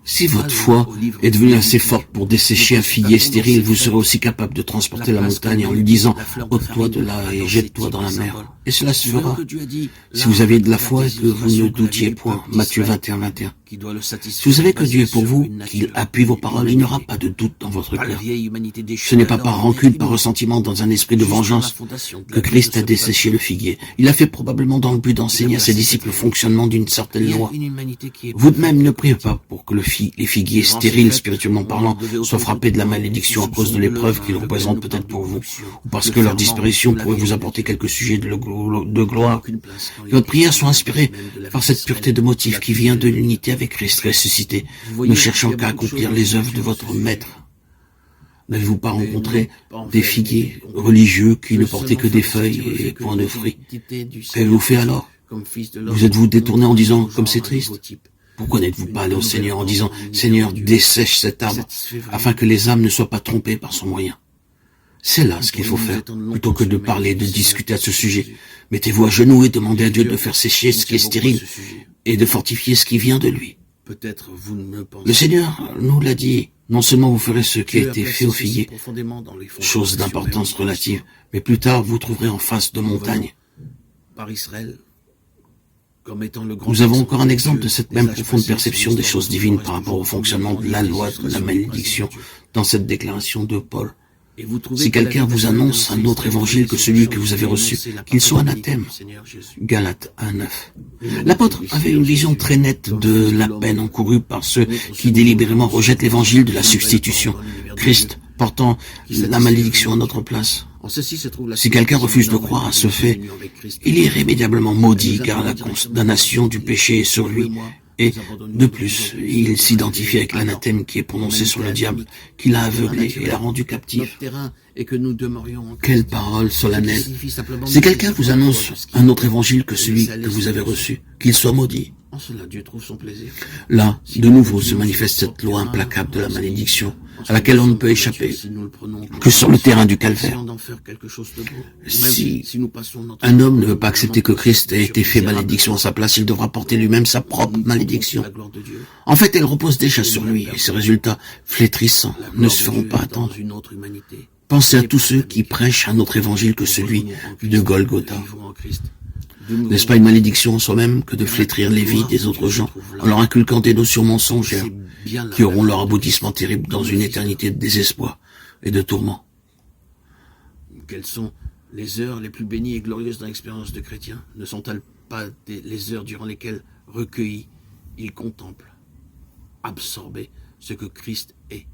Si votre foi est devenue assez forte pour dessécher un figuier stérile, vous serez aussi capable de transporter la montagne en lui disant « ôte-toi de là et jette-toi dans la mer ». Et cela se fera. Si vous aviez de la foi et que vous ne doutiez point. Matthieu 21, 21. Si vous savez que Dieu est pour vous, qu'il appuie vos paroles, il n'y aura pas de doute dans votre cœur. Ce n'est pas par rancune, par ressentiment, dans un esprit de vengeance que Christ a desséché le figuier. Il l'a fait probablement dans le but d'enseigner à ses disciples le fonctionnement d'une certaine loi. Vous de même ne priez pas pour que les figuiers stériles, spirituellement parlant, soient frappés de la malédiction à cause de l'épreuve qu'ils représentent peut-être pour vous, ou parce que leur disparition pourrait vous apporter quelques sujets de gloire. Que votre prière soit inspirée par cette pureté de motif qui vient de l'unité avec Christ ressuscité, ne cherchant qu'à accomplir les œuvres de votre Maître. N'avez-vous pas rencontré des figuiers religieux qui ne portaient que des feuilles et point de fruits? Qu'avez-vous fait alors? Vous êtes-vous détourné en disant « comme c'est triste » ? Pourquoi n'êtes-vous pas allé au Seigneur en disant « Seigneur, dessèche cet arbre, afin que les âmes ne soient pas trompées par son moyen » ? C'est là ce qu'il faut faire, plutôt que de parler, de discuter à ce sujet. Mettez-vous à genoux et demandez à Dieu de faire sécher ce qui est stérile et de fortifier ce qui vient de lui. Le Seigneur nous l'a dit, non seulement vous ferez ce qui a été fait au figuier, chose d'importance relative, mais plus tard vous trouverez en face de montagnes. Nous avons encore un exemple de cette même profonde perception des choses divines par rapport au fonctionnement de la loi de la malédiction dans cette déclaration de Paul. Si quelqu'un vous annonce un autre évangile que celui que vous avez reçu, qu'il soit anathème. Galates 1:9. L'apôtre avait une vision très nette de la peine encourue par ceux qui délibérément rejettent l'évangile de la substitution. Christ portant la malédiction à notre place. Si quelqu'un refuse de croire à ce fait, il est irrémédiablement maudit car la condamnation du péché est sur lui. Et, de plus, il s'identifie avec l'anathème qui est prononcé sur le diable, qui l'a aveuglé et l'a rendu captif. Quelle parole solennelle! Si quelqu'un vous annonce un autre évangile que celui que vous avez reçu, qu'il soit maudit. Là, de nouveau se manifeste cette loi implacable de la malédiction, à laquelle on ne peut échapper que sur le terrain du calvaire. Si un homme ne veut pas accepter que Christ ait été fait malédiction à sa place, il devra porter lui-même sa propre malédiction. En fait, elle repose déjà sur lui, et ses résultats flétrissants ne se feront pas attendre. Pensez à tous ceux qui prêchent un autre évangile que celui de Golgotha. N'est-ce pas une malédiction en soi-même que de flétrir les vies des autres gens en leur inculquant des notions mensongères qui auront leur aboutissement terrible dans une éternité de désespoir et de tourment? Quelles sont les heures les plus bénies et glorieuses dans l'expérience de chrétien? Ne sont-elles pas les heures durant lesquelles, recueillis, ils contemplent, absorbés, ce que Christ est?